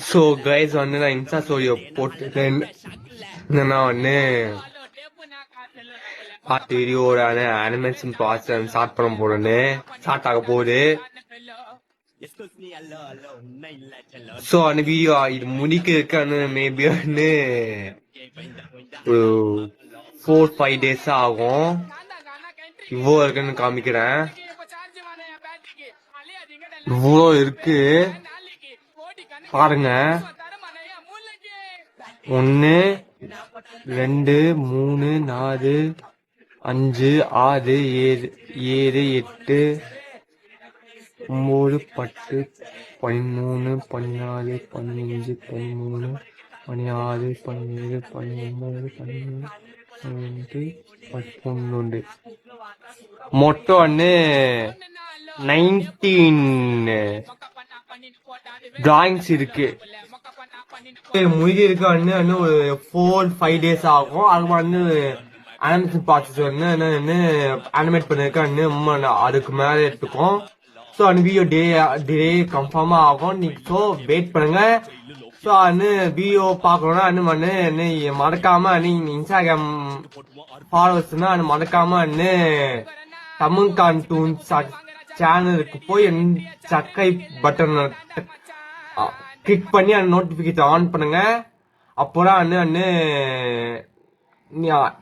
So guys வந்து நான் Insta ஸ்டோரியோ போட்டுட்டேன். நான் வந்து வீடியோட அனிமேஷன் ப்ராசஸ் ஸ்டார்ட் பண்ண போறேன்னு ஸ்டார்ட் ஆக போகுது. ஸோ அந்த வீடியோ இது முடிக்கிறதுக்கு மேபி வந்து 4-5 days ஆகும். இவ்வளோ இருக்குன்னு காமிக்கிறேன். இவ்வளோ இருக்கு பாருங்க. 1 2 3 4 5 6 7 7 8 9 10 13 14 15 13 16 17 18 19 11 மொத்தம் வந்து 19 டிராயிங்ஸ் இருக்கு. முடிஞ்ச இருக்கு வந்து ஒரு 4-5 days ஆகும். அது வந்து அனிமேஷன் ப்ராசஸ் வந்து அனிமேட் பண்ணிருக்க அதுக்கு மேல எடுத்துக்கும். ஸோ அந்த வீடியோ டே கன்ஃபார்மா ஆகும். நீங்க ஸோ வெயிட் பண்ணுங்க. ஸோ அந்த வீடியோ பார்க்கணும்னா வந்து மறக்காம நீங்க இன்ஸ்டாகிராம் ஃபாலோவர்ஸ்னா மறக்காம தமிழ் கார்ட்டூன்ஸ் சேனலுக்கு போய் சப்ஸ்கிரைப் பட்டன் கிளிக் பண்ணி அந்த நோட்டிபிகேஷன் ஆன் பண்ணுங்க. அப்போதான்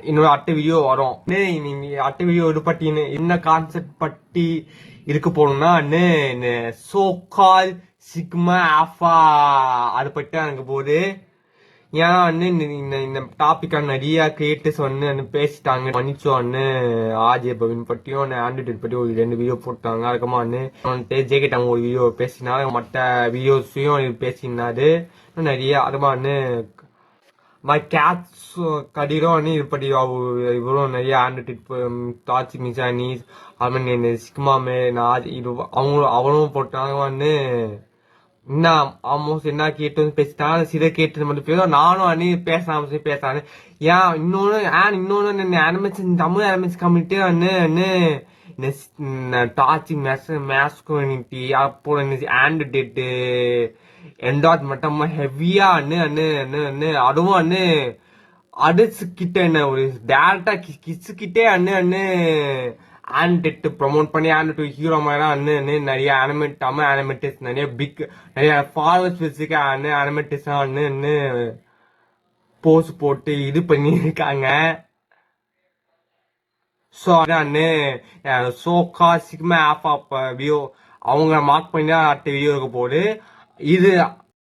என்னோட அடுத்த வீடியோ வரும். நீங்க அடுத்த வீடியோ இது பத்தி என்ன கான்செப்ட் பத்தி இருக்க போகணும்னா சோ கால் சிக்மா ஆல்பா அதை பத்தி எனக்கு போகுது. ஏன்னா இந்த டாபிக் நிறைய கிரியேட்டர்ஸ் வந்து பேசிட்டாங்க. மன்னிச்சோ ஆர்ஜே பவின் பத்தியும் ஆண்ட்ராய்டு பத்தி ஒரு 2 வீடியோ போட்டாங்க. அதுக்கமா ஜேகேட் அவங்க ஒரு வீடியோ பேசினாரு. மற்ற வீடியோஸையும் பேசினாரு நிறைய. அதுமா கேட்ஸ் கடிரும் இது பத்தி இவரும் நிறைய ஆண்ட்ராய்டு தாச்சி மிசானிஸ் அது சிக்மாமே இது அவரும் போட்டாங்க. என்ன ஆல்மோஸ்ட் என்ன கேட்டு பேசிட்டாங்க. சில கேட்டு மட்டும் பேசும். நானும் பேசுறேன். ஏன் இன்னொன்னு animation Tamil animation community toxic masculinity அப்புறம் ஆண்ட்ராய்டு என்டாட் மட்டும் ஹெவியா அதுவும் அடுச்சுக்கிட்ட ஒரு டேரக்டா கிட்ஸு கிட்டே ஆண்ட்ராய்டு ப்ரமோட் பண்ணி ஆண்ட்ராய்டு ஹீரோ மாதிரி நிறைய தமிழ் அனிமேட்டர்ஸ் நிறைய ஃபாலோவர்ஸ் வச்சுக்க அனிமேட்டர்ஸ் போஸ்ட் போட்டு இது பண்ணிருக்காங்க. ஸோ சோகா சிக்மா ஆப் வியூ அவங்க மார்க் பண்ணி தான் அடுத்த வீடியோ இருக்க போகுது. இது